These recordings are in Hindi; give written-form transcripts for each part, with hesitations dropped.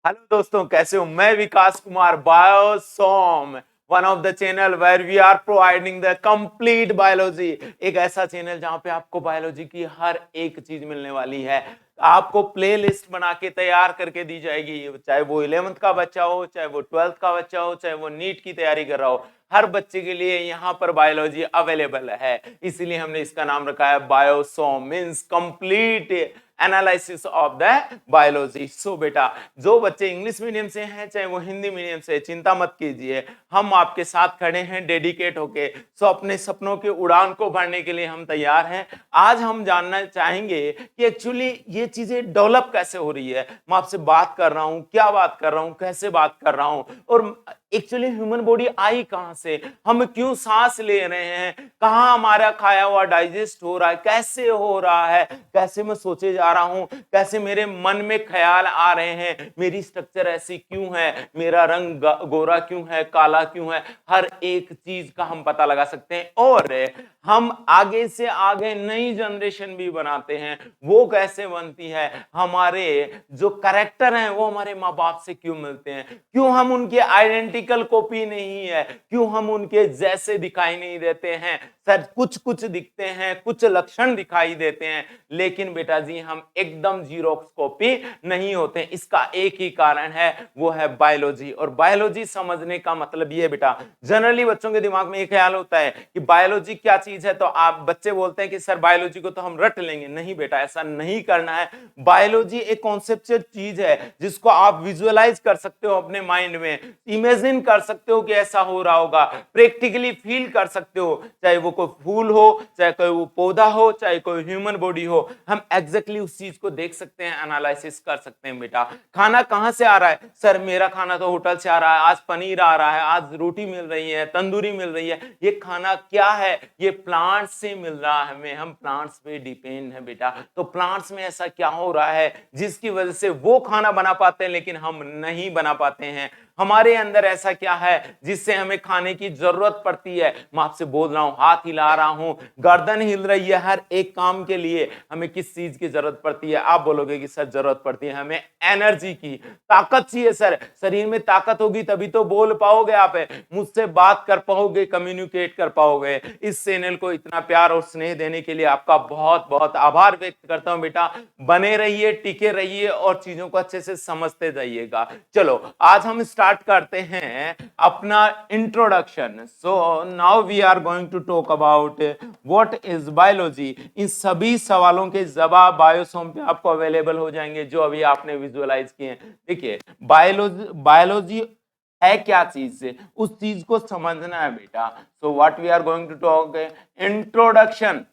हेलो दोस्तों, कैसे हो? मैं Vikas Kumar, Biosome, one of the channel where we are providing the complete biology. एक ऐसा चैनल जहां पे आपको बायोलॉजी की हर एक चीज मिलने वाली है। आपको प्लेलिस्ट बना के तैयार करके दी जाएगी, चाहे वो 11th का बच्चा हो, चाहे वो 12th का बच्चा हो, चाहे वो नीट की तैयारी कर रहा हो। हर बच्चे के लिए यहाँ पर बायोलॉजी अवेलेबल है, इसीलिए हमने इसका नाम रखा है Biosome, means complete analysis of the biology. So बेटा, जो बच्चे इंग्लिश मीडियम से हैं चाहे वो हिंदी मीडियम से, चिंता मत कीजिए, हम आपके साथ खड़े हैं डेडिकेट होके। सो अपने सपनों के उड़ान को भरने के लिए हम तैयार हैं। आज हम जानना चाहेंगे कि एक्चुअली ये चीजें डेवलप कैसे हो रही है। मैं आपसे बात कर रहा हूं, क्या बात कर रहा हूं, कैसे बात कर रहा हूं, और एक्चुअली ह्यूमन बॉडी आई कहां से, हम क्यों सांस ले रहे हैं, कहां हमारा खाया हुआ डाइजेस्ट हो रहा है, कैसे हो रहा है, कैसे मैं सोचे जा रहा हूं, कैसे मेरे मन में ख्याल आ रहे हैं, मेरी स्ट्रक्चर ऐसी क्यों है, मेरा रंग गोरा क्यों है, काला क्यों है, हर एक चीज का हम पता लगा सकते हैं। और हम आगे से आगे नई जनरेशन भी बनाते हैं। वो कैसे बनती है? हमारे जो कैरेक्टर हैं वो हमारे माँ बाप से क्यों मिलते हैं, क्यों हम उनके आइडेंटिकल कॉपी नहीं है, क्यों हम उनके जैसे दिखाई नहीं देते हैं। सर कुछ कुछ दिखते हैं, कुछ लक्षण दिखाई देते हैं, लेकिन बेटा जी हम एकदम जीरोक्स कॉपी नहीं होते। इसका एक ही कारण है, वो है बायोलॉजी। और बायोलॉजी समझने का मतलब ये बेटा, जनरली बच्चों के दिमाग में एक ख्याल होता है कि बायोलॉजी क्या चीज है, तो आप बच्चे बोलते हैं कि सर बायोलॉजी को तो हम रट लेंगे। नहीं बेटा, ऐसा नहीं करना है। बायोलॉजी एक कॉन्सेप्चुअल चीज है जिसको आप विजुअलाइज कर सकते हो अपने माइंड में, इमेजिन कर सकते हो कि ऐसा हो रहा होगा, प्रैक्टिकली फील कर सकते हो, चाहे वो कोई फूल हो, चाहे कोई वो पौधा हो, चाहे कोई ह्यूमन बॉडी हो, हम एग्जैक्टली उस चीज को देख सकते हैं, एनालिसिस कर सकते हैं। बेटा खाना कहां से आ रहा है? सर मेरा खाना तो होटल से आ रहा है, आज पनीर आ रहा है, आज रोटी मिल रही है, तंदूरी मिल रही है। ये खाना क्या है? ये प्लांट से मिल रहा है हमें, हम प्लांट्स पे डिपेंड है बेटा। तो प्लांट्स में ऐसा क्या हो रहा है जिसकी वजह से वो खाना बना पाते हैं लेकिन हम नहीं बना पाते हैं? हमारे अंदर ऐसा क्या है जिससे हमें खाने की जरूरत पड़ती है? मैं आपसे बोल रहा हूं, हाथ हिला रहा हूं, गर्दन हिल रही है, हर एक काम के लिए हमें किस चीज की जरूरत पड़ती है? आप बोलोगे कि सर जरूरत पड़ती है हमें एनर्जी की, ताकत चाहिए। सर शरीर में ताकत होगी तभी तो बोल पाओगे, आप मुझसे बात कर पाओगे, कम्युनिकेट कर पाओगे। इस चैनल को इतना प्यार और स्नेह देने के लिए आपका बहुत बहुत आभार व्यक्त करता हूं। बेटा बने रहिए, टिके रहिए और चीजों को अच्छे से समझते जाइएगा। चलो आज हम स्टार्ट करते हैं अपना introduction. So now we are going to talk about what is biology. इन सभी सवालों के जवाब बायोसोम पे आपको अवेलेबल हो जाएंगे जो अभी आपने विजुअलाइज किए हैं। देखिए बायोलॉजी बायोलॉजी है क्या चीज से, उस चीज को समझना है बेटा। So what we are going to talk, introduction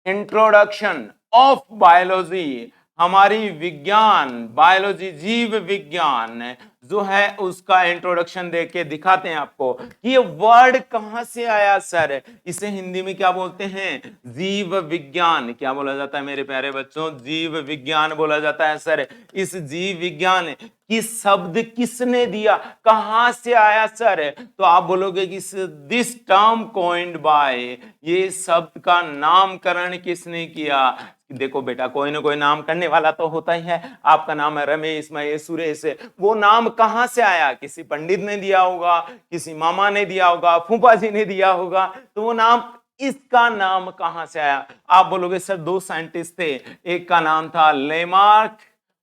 introduction of biology. हमारी विज्ञान, बायोलॉजी जीव विज्ञान जो है उसका इंट्रोडक्शन देख के दिखाते हैं आपको कि ये वर्ड कहां से आया। सर इसे हिंदी में क्या बोलते हैं? जीव विज्ञान। क्या बोला जाता है मेरे प्यारे बच्चों? जीव विज्ञान बोला जाता है। सर इस जीव विज्ञान कि शब्द किसने दिया, कहां से आया? सर तो आप बोलोगे कि दिस टर्म कॉइन्ड बाय, ये शब्द का नामकरण किसने किया? देखो बेटा, कोई ना कोई नाम करने वाला तो होता ही है। आपका नाम है रमेश, महेश, सुरेश, वो नाम कहां से आया? किसी पंडित ने दिया होगा, किसी मामा ने दिया होगा, फूफा जी ने दिया होगा, तो वो नाम, इसका नाम कहां से आया? आप बोलोगे सर दो साइंटिस्ट थे, एक का नाम था लेमार्क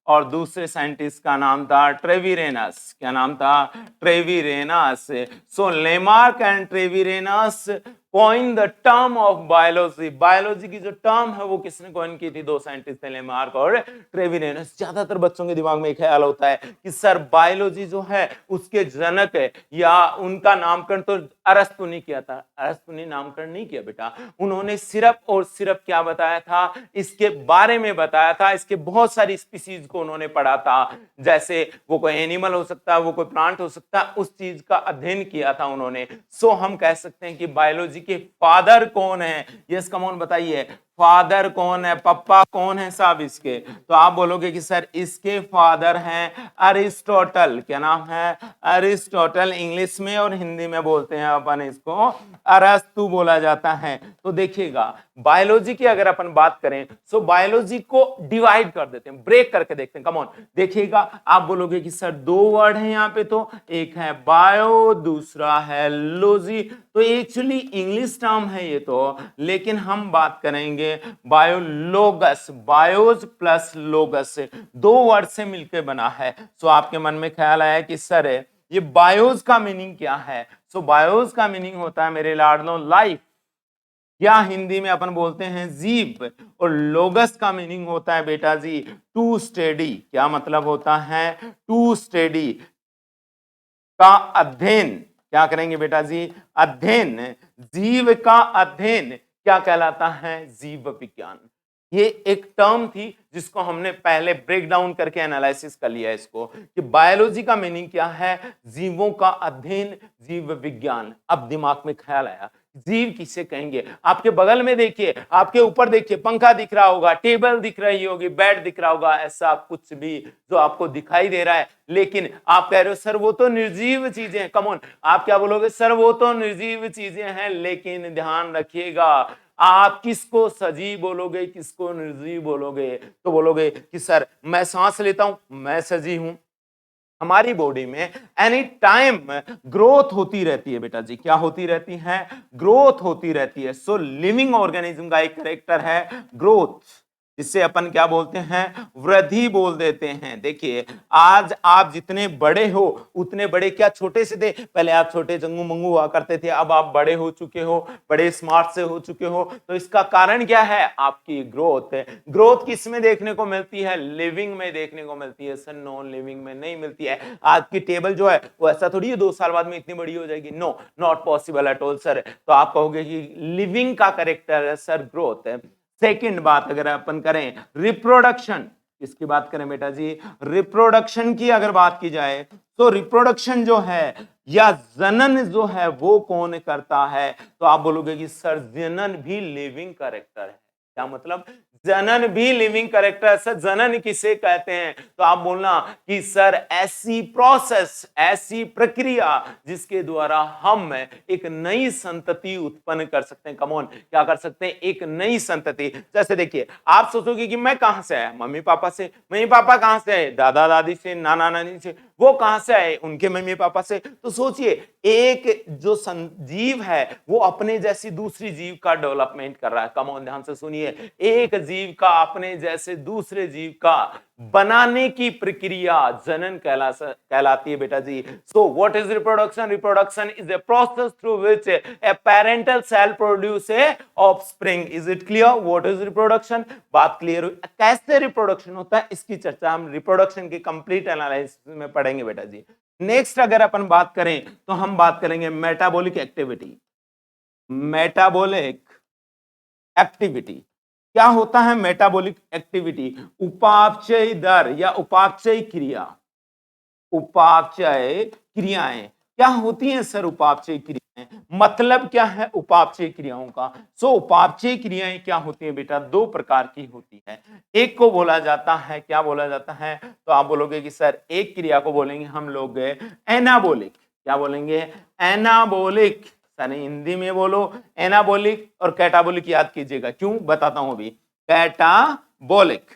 और दूसरे साइंटिस्ट का नाम था ट्रेविरेनस। क्या नाम था? Treviranus. So Lamarck and Treviranus coin the term of biology. Biology की जो टर्म है वो किसने कॉइन की थी? दो साइंटिस्ट थे, लेमार्क और ट्रेविरेनस। ज्यादातर बच्चों के दिमाग में एक ख्याल होता है कि सर बायोलॉजी जो है उसके जनक है या उनका नामकरण तो अरस्तु ने किया था। अरस्तु ने नामकरण नहीं किया बेटा, उन्होंने सिर्फ और सिर्फ क्या बताया था? इसके बारे में बताया था, इसके बहुत सारी स्पीसीज को उन्होंने पढ़ा था। जैसे वो कोई एनिमल हो सकता है, वो कोई प्लांट हो सकता है, उस चीज का अध्ययन किया था उन्होंने। सो हम कह सकते हैं कि बायोलॉजी के फादर कौन है? यस कम ऑन बताइए, फादर कौन है, पप्पा कौन है साहब इसके, तो आप बोलोगे कि सर इसके फादर हैं अरिस्टोटल। क्या नाम है? अरिस्टोटल। इंग्लिश में और हिंदी में बोलते हैं अपन इसको अरस्तु बोला जाता है। तो देखिएगा बायोलॉजी की अगर अपन बात करें तो बायोलॉजी को डिवाइड कर देते हैं, ब्रेक करके देखते हैं। कम ऑन देखिएगा, आप बोलोगे कि सर दो वर्ड है यहाँ पे, तो एक है बायो, दूसरा है लॉजी। तो एक्चुअली इंग्लिश टर्म है ये तो, लेकिन हम बात करेंगे बायोलोगस, बायोज प्लस लोगस से, दो वर्ड से मिलकर बना है। सो आपके मन में ख्याल आया कि सर ये बायोज का मीनिंग क्या है? सो बायोज का मीनिंग होता है मेरे लाडलों लाइफ, या हिंदी में अपन बोलते हैं जीव। और लोगस का मीनिंग होता है बेटा जी टू स्टडी। क्या मतलब होता है? टू स्टडी का अध्ययन। क्या करेंगे बेटा जी? अध्ययन। जीव का अध्ययन क्या कहलाता है? जीव विज्ञान। ये एक टर्म थी जिसको हमने पहले ब्रेक डाउन करके एनालिसिस कर लिया इसको, कि बायोलॉजी का मीनिंग क्या है? जीवों का अध्ययन, जीव विज्ञान। अब दिमाग में ख्याल आया जीव किसे कहेंगे? आपके बगल में देखिए, आपके ऊपर देखिए, पंखा दिख रहा होगा, टेबल दिख रही होगी, बेड दिख रहा होगा, ऐसा कुछ भी जो आपको दिखाई दे रहा है, लेकिन आप कह रहे हो सर वो तो निर्जीव चीजें हैं। कम ऑन, आप क्या बोलोगे? सर वो तो निर्जीव चीजें हैं, लेकिन ध्यान रखिएगा आप किसको सजीव बोलोगे, किसको निर्जीव बोलोगे? तो बोलोगे कि सर मैं सांस लेता हूं, मैं सजीव हूं। हमारी बॉडी में एनी टाइम ग्रोथ होती रहती है बेटा जी। क्या होती रहती है? ग्रोथ होती रहती है। सो लिविंग ऑर्गेनिज्म का एक कैरेक्टर है ग्रोथ, जिससे अपन क्या बोलते हैं? वृद्धि बोल देते हैं। देखिए आज आप जितने बड़े हो उतने बड़े क्या छोटे से थे? पहले आप छोटे जंगू मंगू हुआ करते थे, अब आप बड़े हो चुके हो, बड़े स्मार्ट से हो चुके हो। तो इसका कारण क्या है? आपकी ग्रोथ। ग्रोथ किस में देखने को मिलती है? लिविंग में देखने को मिलती है सर, नॉन लिविंग में नहीं मिलती है। आज की टेबल जो है वो ऐसा थोड़ी है 2 साल बाद में इतनी बड़ी हो जाएगी, no, not possible at all sir. तो आप कहोगे कि लिविंग का कैरेक्टर है सर ग्रोथ है। सेकंड बात अगर अपन करें रिप्रोडक्शन, किसकी बात करें बेटा जी? रिप्रोडक्शन की अगर बात की जाए तो रिप्रोडक्शन जो है या जनन जो है वो कौन करता है? तो आप बोलोगे कि सर जनन भी लिविंग कैरेक्टर है। क्या मतलब? जनन भी लिविंग कैरेक्टर है। सर जनन किसे कहते हैं? तो आप बोलना कि सर ऐसी प्रोसेस, ऐसी प्रक्रिया जिसके द्वारा हम एक नई संतति उत्पन्न कर सकते हैं। कम ऑन, क्या कर सकते हैं? एक नई संतति। जैसे देखिए आप सोचोगे कि मैं कहां से आया? मम्मी पापा से। मम्मी पापा कहां से आए? दादा दादी से, नाना नानी से। वो कहां से आए? उनके मम्मी पापा से। तो सोचिए एक जो जीव है वो अपने जैसी दूसरी जीव का डेवलपमेंट कर रहा है। कम ऑन, ध्यान से सुनिए, एक जीव का अपने जैसे दूसरे जीव का बनाने की प्रक्रिया जनन कहलाती है बेटा जी। So what is reproduction? Reproduction is a process through which a parental cell produce a offspring. Is it clear? What is reproduction? बात क्लियर हुई? कैसे रिप्रोडक्शन होता है इसकी चर्चा हम रिप्रोडक्शन के कंप्लीट एनालिसिस में पढ़ेंगे बेटा जी। नेक्स्ट अगर अपन बात करें तो हम बात करेंगे मेटाबॉलिक एक्टिविटी। मेटाबॉलिक एक्टिविटी क्या होता है? मेटाबॉलिक एक्टिविटी उपापचय दर या उपापचय क्रिया। उपापचय क्रियाएं क्या होती हैं सर? उपापचय क्रियाएं मतलब क्या है उपापचय क्रियाओं का? सो उपापचय क्रियाएं क्या होती हैं बेटा? 2 प्रकार की होती है। एक को बोला जाता है, क्या बोला जाता है? तो आप बोलोगे कि सर एक क्रिया को बोलेंगे हम लोग एनाबोलिक। क्या बोलेंगे? एनाबोलिक। सर हिंदी में बोलो एनाबोलिक और कैटाबोलिक याद कीजिएगा। क्यों बताता हूं अभी। कैटाबोलिक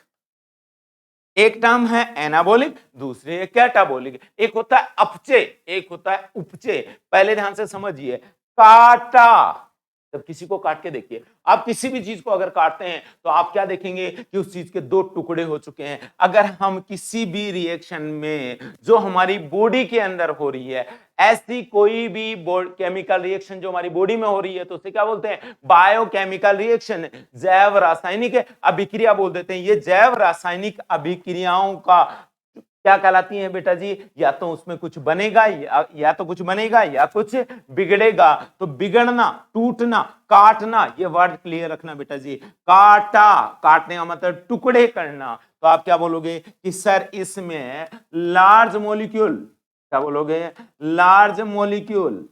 एक टर्म है, एनाबोलिक दूसरी है कैटाबोलिक। एक होता है अपचय, एक होता है उपचय। पहले ध्यान से समझिए, काटा, जब किसी को काट के देखिए, आप किसी भी चीज को अगर काटते हैं तो आप क्या देखेंगे कि उस चीज के 2 टुकड़े हो चुके हैं। अगर हम किसी भी रिएक्शन में जो हमारी बॉडी के अंदर हो रही है, ऐसी कोई भी केमिकल रिएक्शन जो हमारी बॉडी में हो रही है, तो उसे क्या बोलते हैं? बायोकेमिकल रिएक्शन, जैव रासायनिक अभिक्रिया बोल देते हैं। ये जैव रासायनिक अभिक्रियाओं का क्या कहलाती है बेटा जी? या तो उसमें कुछ बनेगा या तो कुछ बनेगा या कुछ बिगड़ेगा। तो बिगड़ना, टूटना, काटना, ये वर्ड क्लियर रखना बेटा जी। काटा, काटने का मतलब टुकड़े करना। तो आप क्या बोलोगे कि सर इसमें लार्ज मॉलिक्यूल, क्या बोलोगे? लार्ज मॉलिक्यूल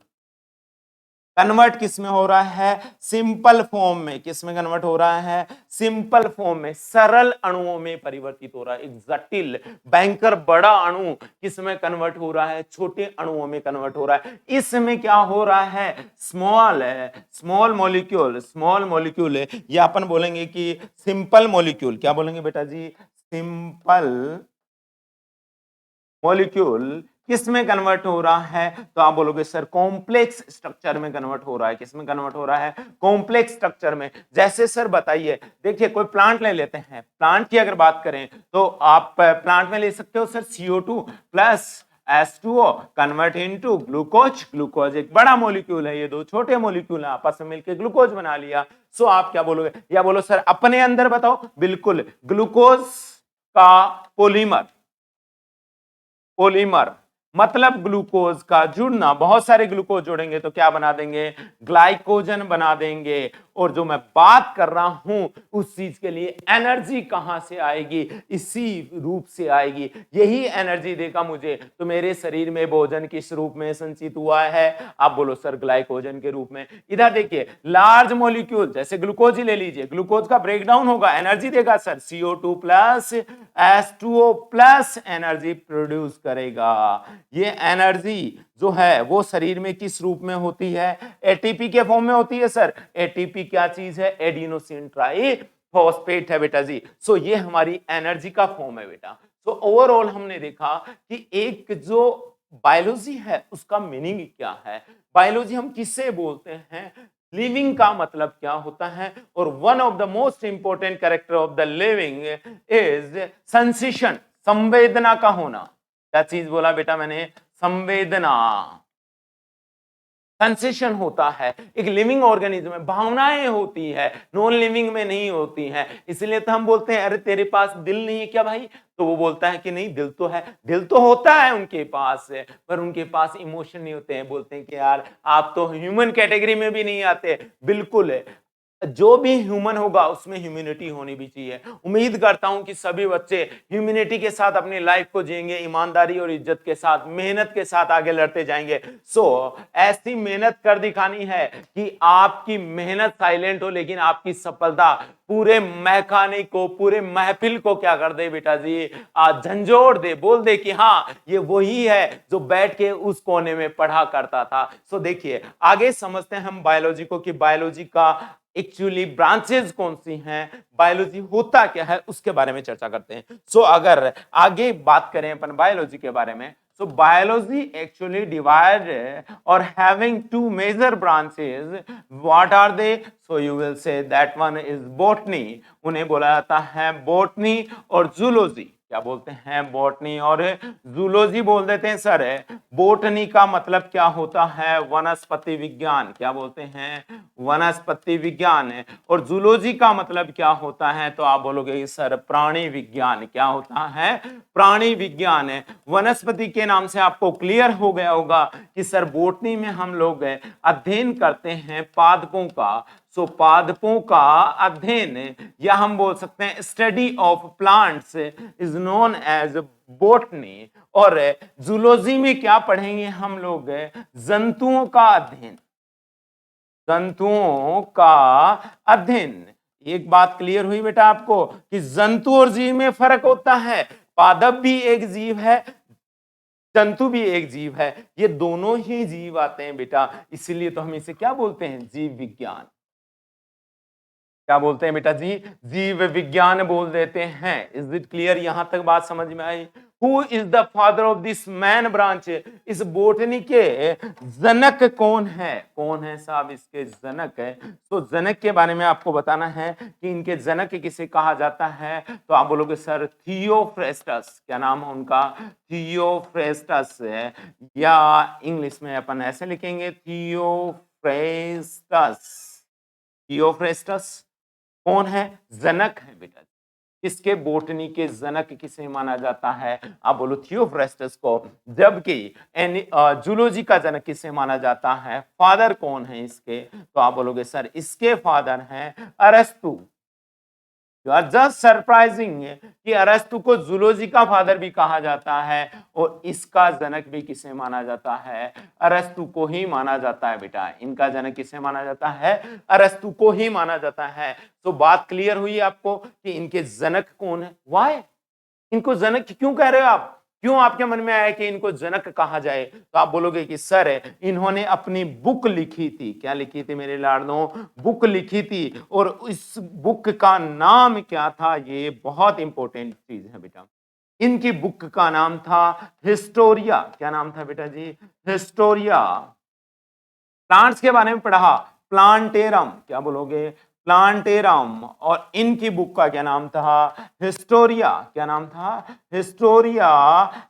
कन्वर्ट किस में हो रहा है, सिंपल फॉर्म में। किस में कन्वर्ट हो रहा है, सिंपल फॉर्म में, सरल अणुओं में परिवर्तित हो रहा है। एक जटिल भयंकर बड़ा अणु किस में कन्वर्ट हो रहा है, छोटे अणुओं में कन्वर्ट हो रहा है। इसमें क्या हो रहा है, स्मॉल मॉलिक्यूल या अपन बोलेंगे कि सिंपल मॉलिक्यूल। क्या बोलेंगे बेटा जी, सिंपल मॉलिक्यूल किस में कन्वर्ट हो रहा है, तो आप बोलोगे सर कॉम्प्लेक्स स्ट्रक्चर में कन्वर्ट हो रहा है। किस में कन्वर्ट हो रहा है, कॉम्प्लेक्स स्ट्रक्चर में। जैसे सर बताइए, देखिए कोई प्लांट ले लेते हैं, प्लांट की अगर बात करें तो आप प्लांट में ले सकते हो sir CO2 plus H2O convert into glucose. Glucose एक बड़ा मॉलिक्यूल है, ये दो छोटे मॉलिक्यूल है, आपस में मिलकर ग्लूकोज बना लिया। सो आप क्या बोलोगे, या बोलो सर अपने अंदर बताओ, बिल्कुल ग्लूकोज का पॉलीमर मतलब ग्लूकोज का जुड़ना, बहुत सारे ग्लूकोज जोड़ेंगे तो क्या बना देंगे, ग्लाइकोजन बना देंगे। और जो मैं बात कर रहा हूं उस चीज के लिए एनर्जी कहां से आएगी, इसी रूप से आएगी। यही एनर्जी देगा मुझे। तो मेरे शरीर में भोजन किस रूप में संचित हुआ है, आप बोलो सर ग्लाइकोजन के रूप में। इधर देखिए लार्ज मॉलिक्यूल जैसे ग्लूकोज ही ले लीजिए, ग्लूकोज का ब्रेकडाउन होगा, एनर्जी देगा sir, CO2 plus H2O plus energy produce करेगा। ये एनर्जी जो है वो शरीर में किस रूप में होती है, एटीपी के फॉर्म में होती है सर। एटीपी क्या चीज है, एडिनोसिन ट्राइफॉस्फेट है बेटा जी। सो ये हमारी एनर्जी का फॉर्म है बेटा। सो ओवरऑल हमने देखा कि एक जो बायोलॉजी है उसका मीनिंग क्या है, बायोलॉजी हम किससे बोलते हैं, लिविंग का मतलब क्या होता है। और one of the most important character of the living is sensation, संवेदना का होना। क्या चीज बोला बेटा मैंने, संवेदना, सेंसेशन होता है। एक लिविंग ऑर्गेनिज्म में भावनाएं होती है, नॉन लिविंग में नहीं होती हैं। इसलिए तो हम बोलते हैं अरे तेरे पास दिल नहीं है क्या भाई, तो वो बोलता है कि नहीं दिल तो है, दिल तो होता है उनके पास, पर उनके पास इमोशन नहीं होते हैं। बोलते हैं कि यार आप तो ह्यूमन कैटेगरी में भी नहीं आते। बिल्कुल है, जो भी ह्यूमन होगा उसमें ह्यूमैनिटी होनी भी चाहिए। उम्मीद करता हूं कि सभी बच्चे ह्यूमैनिटी के साथ अपनी लाइफ को जिएंगे, ईमानदारी और इज्जत के साथ, मेहनत के साथ आगे लड़ते जाएंगे। ऐसी मेहनत कर दिखानी है कि आपकी मेहनत साइलेंट हो लेकिन आपकी सफलता पूरे महकाने को, पूरे महफिल को क्या कर दे बेटा जी, झंझोड़ दे, बोल दे कि हाँ ये वही है जो बैठ के उस कोने में पढ़ा करता था। देखिए आगे समझते हैं हम बायोलॉजी को, कि बायोलॉजी का एक्चुअली ब्रांचेस कौन सी हैं, बायोलॉजी होता क्या है, उसके बारे में चर्चा करते हैं। अगर आगे बात करें अपन बायोलॉजी के बारे में, biology actually divide or having two major branches. What are they? So you will say that one is botany. उन्हें बोला जाता है botany और zoology। क्या बोलते हैं, बॉटनी और जूलॉजी बोल देते हैं सर। बॉटनी का मतलब क्या होता है, वनस्पति विज्ञान। क्या बोलते हैं, वनस्पति विज्ञान। और जूलॉजी का मतलब क्या होता है, तो आप बोलोगे सर प्राणी विज्ञान। क्या होता है, प्राणी विज्ञान। वनस्पति के नाम से आपको क्लियर हो गया होगा कि सर बॉटनी में हम लोग अध्ययन करते हैं पादपों का। पादपों का अध्ययन या हम बोल सकते हैं study of plants is known as botany. और जूलॉजी में क्या पढ़ेंगे हम लोग, जंतुओं का अध्ययन, जंतुओं का अध्ययन। एक बात क्लियर हुई बेटा आपको कि जंतु और जीव में फर्क होता है। पादप भी एक जीव है, जंतु भी एक जीव है, ये दोनों ही जीव आते हैं बेटा। इसीलिए तो हम इसे क्या बोलते हैं, जीव विज्ञान। क्या बोलते हैं बेटा जी, जीव विज्ञान बोल देते हैं। इज इट क्लियर, यहां तक बात समझ में आई। Who is the father of this man branch, इस बोटनी के जनक कौन है, कौन है साहब इसके जनक है। तो जनक के बारे में आपको बताना है कि इनके जनक किसे कहा जाता है, तो आप बोलोगे सर थियोफ्रेस्टस। क्या नाम है उनका, थियोफ्रेस्टस है, या इंग्लिश में अपन ऐसे लिखेंगे थियोफ्रेस्टस। थियोफ्रेस्टस कौन है, जनक है बेटा। इसके बोटनी के जनक किसे माना जाता है, आप बोलो थियोफ्रेस्टस को। जबकि जूलॉजी का जनक किसे माना जाता है, फादर कौन है इसके, तो आप बोलोगे सर इसके फादर हैं अरस्तु। यू आर जस्ट सरप्राइजिंग कि अरस्तु को जूलॉजी का फादर भी कहा जाता है और इसका जनक भी किसे माना जाता है? अरस्तु को ही माना जाता है बेटा। इनका जनक किसे माना जाता है? अरस्तु को ही माना जाता है। तो बात क्लियर हुई आपको कि इनके जनक कौन है? वाई इनको जनक क्यों कह रहे हो आप? क्यों आपके मन में आया कि इनको जनक कहा जाए? तो आप बोलोगे कि सर इन्होंने अपनी बुक लिखी थी। क्या लिखी थी मेरे लाडलों? बुक लिखी थी। और इस बुक का नाम क्या था? ये बहुत इंपॉर्टेंट चीज है बेटा। इनकी बुक का नाम था हिस्टोरिया। क्या नाम था बेटा जी? हिस्टोरिया। प्लांट्स के बारे में पढ़ा, प्लांटेरम। क्या बोलोगे? प्लांटेरम। और इनकी बुक का क्या नाम था? हिस्टोरिया। क्या नाम था? Historia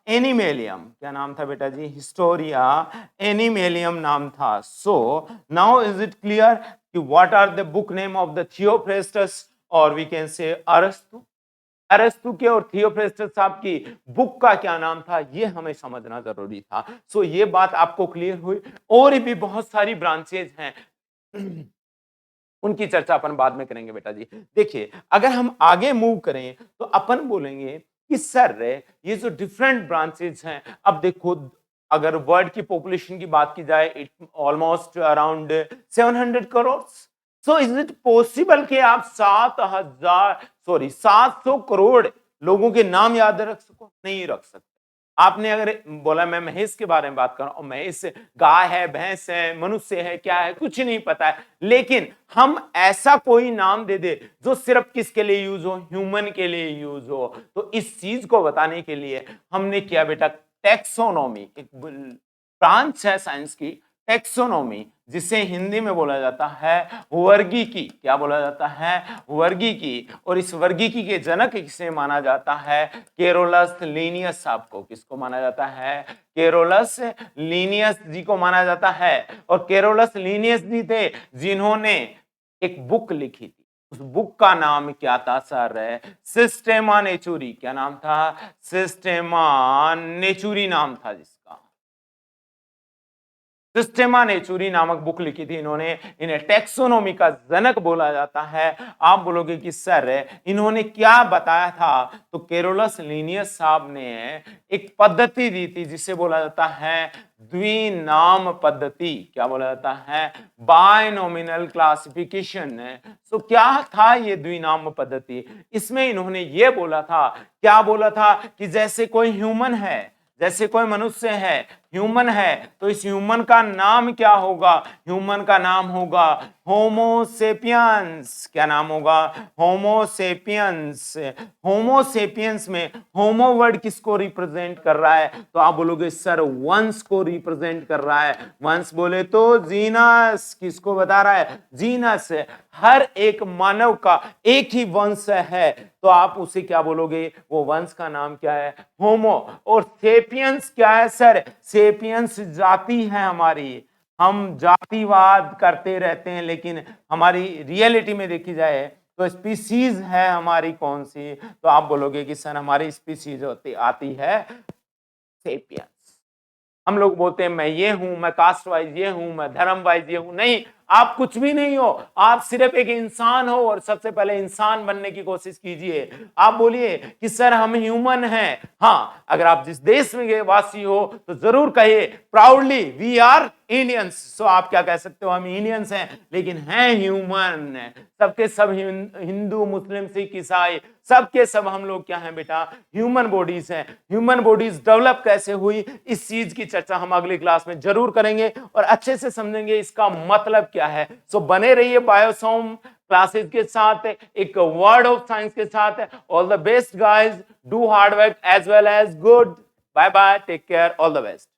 Animalium. क्या नाम था बेटा जी? हिस्टोरिया एनिमेलियम नाम था। So now is it clear कि what are the book name of the Theophrastus और वी कैन से अरस्तु? अरस्तु के और थियोफ्रेस्टस साहब की बुक का क्या नाम था, ये हमें समझना जरूरी था। सो ये बात आपको क्लियर हुई। और भी बहुत सारी ब्रांचेज हैं, उनकी चर्चा अपन बाद में करेंगे बेटा जी। देखिए अगर हम आगे मूव करें तो अपन बोलेंगे कि सर ये जो डिफरेंट ब्रांचेज हैं, अब देखो अगर वर्ल्ड की पॉपुलेशन की बात की जाए it almost around 700 crore. So is it possible कि आप 700 करोड़ लोगों के नाम याद रख सको? नहीं रख सकते। आपने अगर बोला मैं महेश के बारे में बात कर रहा हूं, महेश गाय है, भैंस है, मनुष्य है, क्या है, कुछ नहीं पता है। लेकिन हम ऐसा कोई नाम दे दे जो सिर्फ किसके लिए यूज हो? ह्यूमन के लिए यूज हो। तो इस चीज को बताने के लिए हमने किया बेटा टेक्सोनॉमी। एक ब्रांच है साइंस की टेक्सोनॉमी, जिसे हिंदी में बोला जाता है वर्गीकी। क्या बोला जाता है? वर्गीकी। और इस वर्गीकी के जनक किसे माना जाता है? केरोलस लीनियस साहब को। किसको माना जाता है? केरोलस लीनियस जी को माना जाता है। और केरोलस लीनियस जी थे जिन्होंने एक बुक लिखी थी। उस बुक का नाम क्या था सर? सिस्टेमा नेचुरी। क्या नाम था? सिस्टेमा नेचुरी नाम था जिसका। सिस्टेमा नेचुरी नामक बुक लिखी थी इन्होंने। इन्हें टेक्सोनोमी का जनक बोला जाता है। आप बोलोगे कि सर इन्होंने क्या बताया था? तो केरोलस लीनियस साहब ने एक पद्धति दी थी जिसे बोला जाता है द्विनाम पद्धति। क्या बोला जाता है? बायनोमिनल क्लासिफिकेशन। सो क्या था ये द्विनाम पद्धति? इसमें इन्होंने ये बोला था, क्या बोला था कि जैसे कोई ह्यूमन है, जैसे कोई मनुष्य है, ह्यूमन है, तो इस ह्यूमन का नाम क्या होगा? ह्यूमन का नाम होगा होमोसेपियंस। क्या नाम होगा? होमोसेपियंस। होमोसेपियंस में होमो वर्ड किसको रिप्रेजेंट कर रहा है? तो आप बोलोगे सर वंश को रिप्रेजेंट कर रहा है। वंश बोले तो जीनस। किसको बता रहा है? जीनस। हर एक मानव का एक ही वंश है, तो आप उसे क्या बोलोगे? वो वंश का नाम क्या है? होमो। और सेपियंस क्या है सर? सेपियंस जाति है हमारी। हम जातिवाद करते रहते हैं, लेकिन हमारी रियलिटी में देखी जाए तो स्पीसीज है हमारी कौन सी? तो आप बोलोगे कि सर हमारी स्पीसीज होती आती है सेपियंस। हम लोग बोलते हैं मैं ये हूं, मैं कास्ट वाइज ये हूं, मैं धर्म वाइज ये हूं। नहीं, आप कुछ भी नहीं हो। आप सिर्फ एक इंसान हो और सबसे पहले इंसान बनने की कोशिश कीजिए। आप बोलिए कि सर हम ह्यूमन हैं। हाँ, अगर आप जिस देश में के वासी हो तो जरूर कहिए प्राउडली वी आर इंडियंस। सो आप क्या कह सकते हो? हम इंडियंस हैं, लेकिन हैं ह्यूमन। सबके सब हिंदू, मुस्लिम, सिख, ईसाई, सबके सब हम लोग क्या हैं बेटा? ह्यूमन बॉडीज हैं। ह्यूमन बॉडीज डेवलप कैसे हुई, इस चीज की चर्चा हम अगली क्लास में जरूर करेंगे और अच्छे से समझेंगे इसका मतलब क्या है। सो बने रहिए बायोसॉम क्लासेस के साथ, एक वर्ड ऑफ साइंस के साथ। All the best guys, do hard work as well as good. Bye bye, take care, all the best.